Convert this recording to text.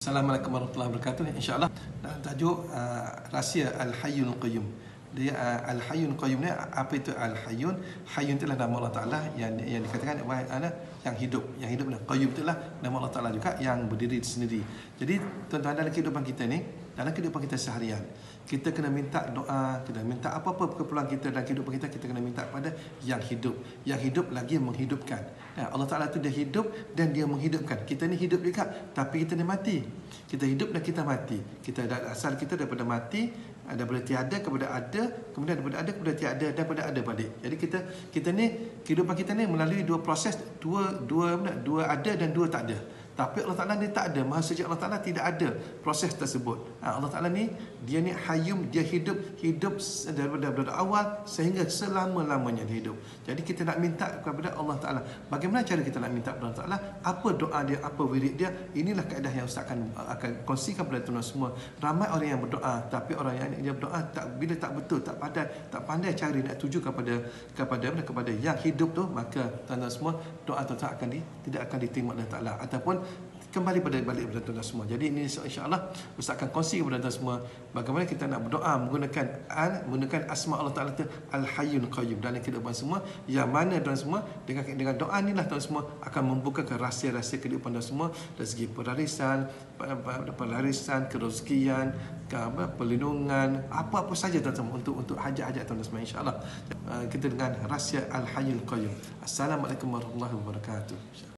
Assalamualaikum warahmatullahi wabarakatuh. InsyaAllah tajuk rahsia Al-Hayyul Qayyum. Dia Al-Hayyul Qayyum ni, apa itu Al-Hayyun? Hayyun itulah nama Allah Ta'ala yang dikatakan yang hidup. Yang hidup ni Qayyum itulah nama Allah Ta'ala juga yang berdiri sendiri. Jadi tuan-tuan, dalam kehidupan kita ni, dalam kehidupan kita seharian, kita kena minta doa, kena minta apa-apa keperluan kita dalam kehidupan kita, kita kena minta kepada yang hidup. Yang hidup lagi menghidupkan. Allah Ta'ala tu dia hidup dan dia menghidupkan. Kita ni hidup juga, tapi kita ni mati. Kita hidup dan kita mati. Kita asal kita daripada mati, daripada tiada kepada ada, kemudian daripada ada kepada tiada, daripada ada balik. Jadi kita ni, kehidupan kita ni melalui dua proses, dua ada dan dua tak ada. Tapi Allah Ta'ala ni tak ada. Maha suci Allah Ta'ala tidak ada proses tersebut. Allah Ta'ala ni, dia ni hayyum, dia hidup daripada awal sehingga selama-lamanya dia hidup. Jadi kita nak minta kepada Allah Ta'ala. Bagaimana cara kita nak minta kepada Allah Ta'ala? Apa doa dia, apa wirid dia? Inilah kaedah yang Ustaz akan kongsikan kepada tuan-tuan semua. Ramai orang yang berdoa, tapi orang yang dia berdoa bila tak betul, tak pandai cari nak tuju kepada yang hidup tu, maka tuan-tuan semua, doa tuan-tuan tidak akan diterima oleh Allah Ta'ala, ataupun kembali balik kepada tuan-tuan semua. Jadi ini insya-Allah Ustaz akan kongsi kepada tuan-tuan semua bagaimana kita nak berdoa menggunakan asma Allah Ta'ala tu Al-Hayyul Qayyum dalam kehidupan semua, yang mana tuan semua dengan doa inilah tuan semua akan membukakan rahsia-rahsia kehidupan tuan semua dari segi pelarisan, kerezekian, perlindungan, apa-apa saja tuan semua untuk hajat-hajat tuan semua, insya-Allah. Kita dengan rahsia Al-Hayyul Qayyum. Assalamualaikum warahmatullahi wabarakatuh.